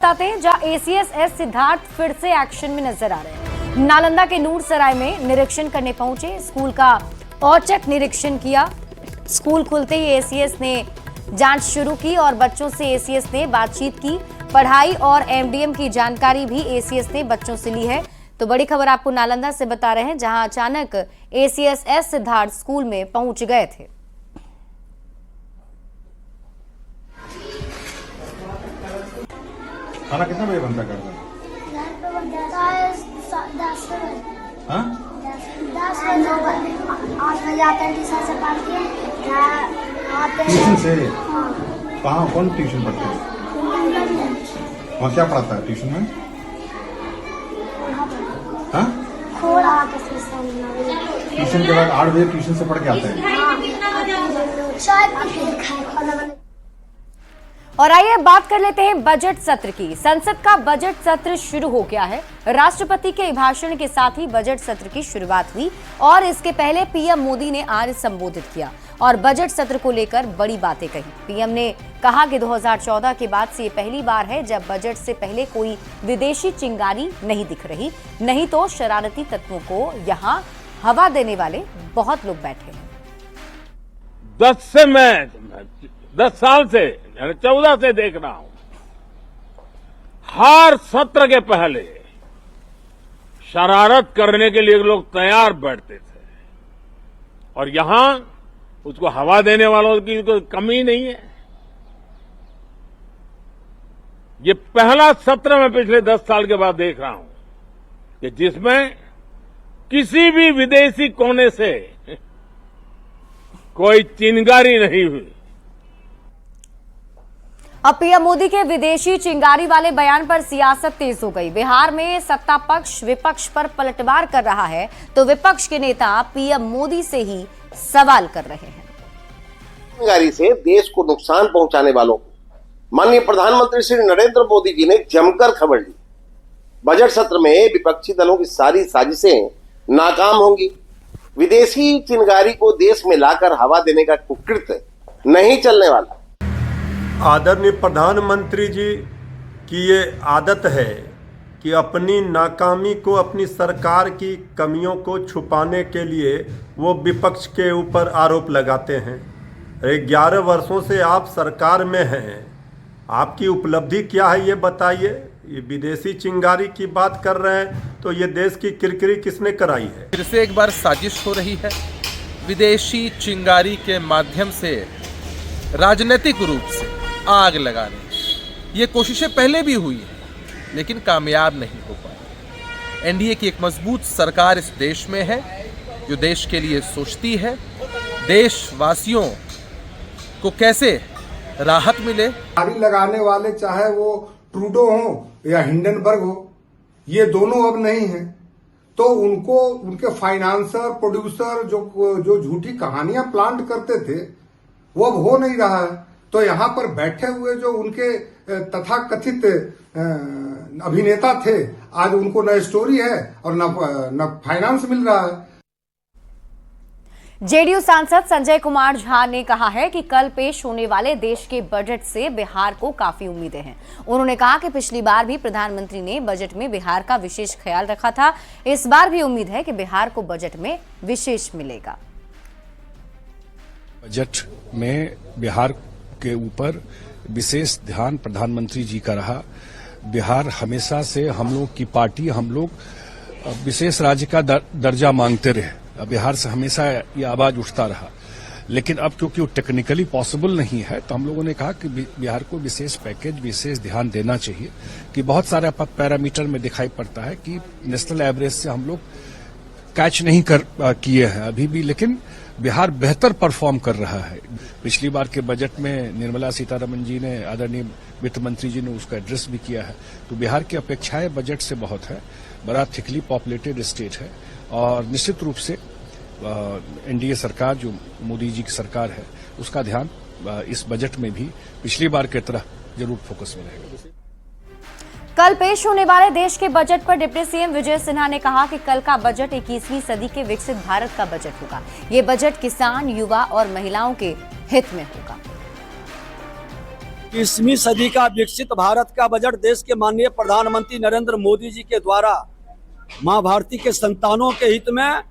बताते हैं जहां एसीएस सिद्धार्थ फिर से एक्शन में नजर आ रहे हैं। नालंदा के नूर सराय में निरीक्षण करने पहुंचे, स्कूल का औचक निरीक्षण किया। स्कूल खुलते ही एसीएस ने जांच शुरू की और बच्चों से एसीएस ने बातचीत की। पढ़ाई और एमडीएम की जानकारी भी एसीएस ने बच्चों से ली है। तो बड़ी खबर आपको नालंदा से बता रहे हैं, जहां अचानक एसीएस सिद्धार्थ स्कूल में पहुंच गए थे। खाना कितना बजे बनता कर रहा है? 8 बजे आते हैं ट्यूशन से पढ़ के आते हैं। ट्यूशन से? हाँ। कहाँ, कौन ट्यूशन पढ़ते हैं? वहाँ क्या पढ़ाता है ट्यूशन में? हाँ? ट्यूशन के बाद 8 बजे ट्यूशन से पढ़ के आते हैं। और आइए बात कर लेते हैं बजट सत्र की। संसद का बजट सत्र शुरू हो गया है। राष्ट्रपति के अभिभाषण के साथ ही बजट सत्र की शुरुआत हुई और इसके पहले पीएम मोदी ने आज संबोधित किया और बजट सत्र को लेकर बड़ी बातें कही। पीएम ने कहा कि 2014 के बाद से ये पहली बार है जब बजट से पहले कोई विदेशी चिंगारी नहीं दिख रही, नहीं तो शरारती तत्वों को यहाँ हवा देने वाले बहुत लोग बैठे हैं। 10 साल से 14 से देख रहा हूं, हर सत्र के पहले शरारत करने के लिए लोग तैयार बैठते थे और यहां उसको हवा देने वालों की कोई कमी नहीं है। ये पहला सत्र मैं पिछले 10 साल के बाद देख रहा हूं कि जिसमें किसी भी विदेशी कोने से कोई चिंगारी नहीं हुई। अब पीएम मोदी के विदेशी चिंगारी वाले बयान पर सियासत तेज हो गई। बिहार में सत्ता पक्ष विपक्ष पर पलटवार कर रहा है तो विपक्ष के नेता पीएम मोदी से ही सवाल कर रहे हैं। चिंगारी से देश को नुकसान पहुंचाने वालों को माननीय प्रधानमंत्री श्री नरेंद्र मोदी जी ने जमकर खबर दी। बजट सत्र में विपक्षी दलों की सारी साजिशें नाकाम होंगी। विदेशी चिंगारी को देश में लाकर हवा देने का कुकृत्य नहीं चलने वाला। आदरणीय प्रधानमंत्री जी की ये आदत है कि अपनी नाकामी को, अपनी सरकार की कमियों को छुपाने के लिए वो विपक्ष के ऊपर आरोप लगाते हैं। 11 वर्षों से आप सरकार में हैं, आपकी उपलब्धि क्या है ये बताइए। ये विदेशी चिंगारी की बात कर रहे हैं तो ये देश की किरकिरी किसने कराई है? फिर से एक बार साजिश हो रही है। विदेशी चिंगारी के माध्यम से राजनीतिक रूप से आग लगाने ये कोशिशें पहले भी हुई हैं लेकिन कामयाब नहीं हो पाई। एनडीए की एक मजबूत सरकार इस देश में है जो देश के लिए सोचती है, देशवासियों को कैसे राहत मिले। चिंगारी लगाने वाले चाहे वो ट्रूडो हो या हिंडनबर्ग हो, ये दोनों अब नहीं है तो उनको उनके फाइनेंसर प्रोड्यूसर जो झूठी कहानियां प्लांट करते थे वो अब हो नहीं रहा है। तो यहाँ पर बैठे हुए जो उनके तथाकथित अभिनेता थे, आज उनको न स्टोरी है और न फाइनेंस मिल रहा है। जेडीयू सांसद संजय कुमार झा ने कहा है कि कल पेश होने वाले देश के बजट से बिहार को काफी उम्मीदें हैं। उन्होंने कहा कि पिछली बार भी प्रधानमंत्री ने बजट में बिहार का विशेष ख्याल रखा था, इस बार भी उम्मीद है कि बिहार को बजट में विशेष मिलेगा। बजट में बिहार के ऊपर विशेष ध्यान प्रधानमंत्री जी का रहा। बिहार हमेशा से हम लोग की पार्टी, हम लोग विशेष राज्य का दर्जा मांगते रहे। बिहार से हमेशा ये आवाज उठता रहा, लेकिन अब क्योंकि वो टेक्निकली पॉसिबल नहीं है तो हम लोगों ने कहा कि बिहार को विशेष पैकेज, विशेष ध्यान देना चाहिए। कि बहुत सारे पैरामीटर में दिखाई पड़ता है कि नेशनल एवरेज से हम लोग कैच नहीं किए हैं अभी भी, लेकिन बिहार बेहतर परफॉर्म कर रहा है। पिछली बार के बजट में निर्मला सीतारमण जी ने, आदरणीय वित्त मंत्री जी ने उसका एड्रेस भी किया है। तो बिहार की अपेक्षाएं बजट से बहुत है। बड़ा थिकली पॉपुलेटेड स्टेट है और निश्चित रूप से एनडीए सरकार, जो मोदी जी की सरकार है, उसका ध्यान इस बजट में भी पिछली बार की तरह जरूर फोकस में रहेगा। कल पेश होने वाले देश के बजट पर डिप्टी सीएम विजय सिन्हा ने कहा कि कल का बजट 21वीं सदी के विकसित भारत का बजट होगा। ये बजट किसान, युवा और महिलाओं के हित में होगा। 20वीं सदी का विकसित भारत का बजट देश के माननीय प्रधानमंत्री नरेंद्र मोदी जी के द्वारा मां भारती के संतानों के हित में,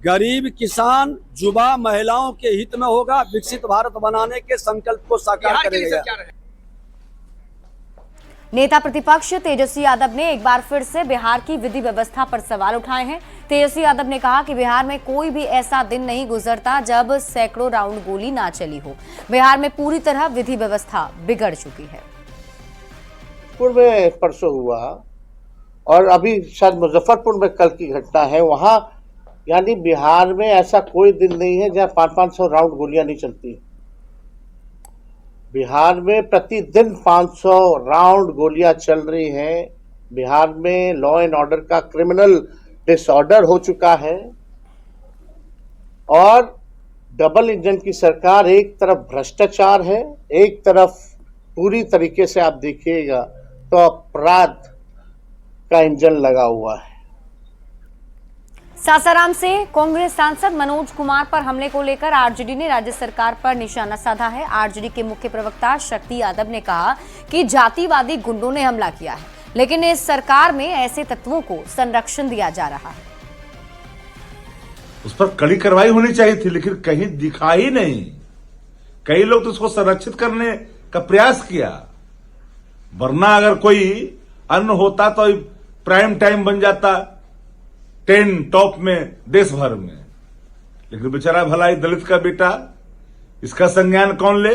गरीब, किसान, युवा, महिलाओं के हित में होगा। विकसित भारत बनाने के संकल्प को साकार करेगा। नेता प्रतिपक्ष तेजस्वी यादव ने एक बार फिर से बिहार की विधि व्यवस्था पर सवाल उठाए हैं। तेजस्वी यादव ने कहा कि बिहार में कोई भी ऐसा दिन नहीं गुजरता जब सैकड़ों राउंड गोली ना चली हो। बिहार में पूरी तरह विधि व्यवस्था बिगड़ चुकी है। मुजफ्फरपुर में परसों हुआ और अभी शायद मुजफ्फरपुर में कल की घटना है, वहां यानी बिहार में ऐसा कोई दिन नहीं है जहां 500 राउंड गोलियां नहीं चलती। बिहार में प्रतिदिन 500 राउंड गोलियां चल रही हैं। बिहार में लॉ एंड ऑर्डर का क्रिमिनल डिसऑर्डर हो चुका है और डबल इंजन की सरकार, एक तरफ भ्रष्टाचार है, एक तरफ पूरी तरीके से आप देखिएगा तो अपराध का इंजन लगा हुआ है। सासाराम से कांग्रेस सांसद मनोज कुमार पर हमले को लेकर आरजेडी ने राज्य सरकार पर निशाना साधा है। आरजेडी के मुख्य प्रवक्ता शक्ति यादव ने कहा कि जातिवादी गुंडों ने हमला किया है, लेकिन इस सरकार में ऐसे तत्वों को संरक्षण दिया जा रहा है। उस पर कड़ी कार्रवाई होनी चाहिए थी, लेकिन कहीं दिखा ही नहीं। कई लोग तो उसको संरक्षित करने का प्रयास किया, वरना अगर कोई अन्य होता तो प्राइम टाइम बन जाता 10 टॉप में देश भर में। लेकिन बेचारा भला दलित का बेटा, इसका संज्ञान कौन ले।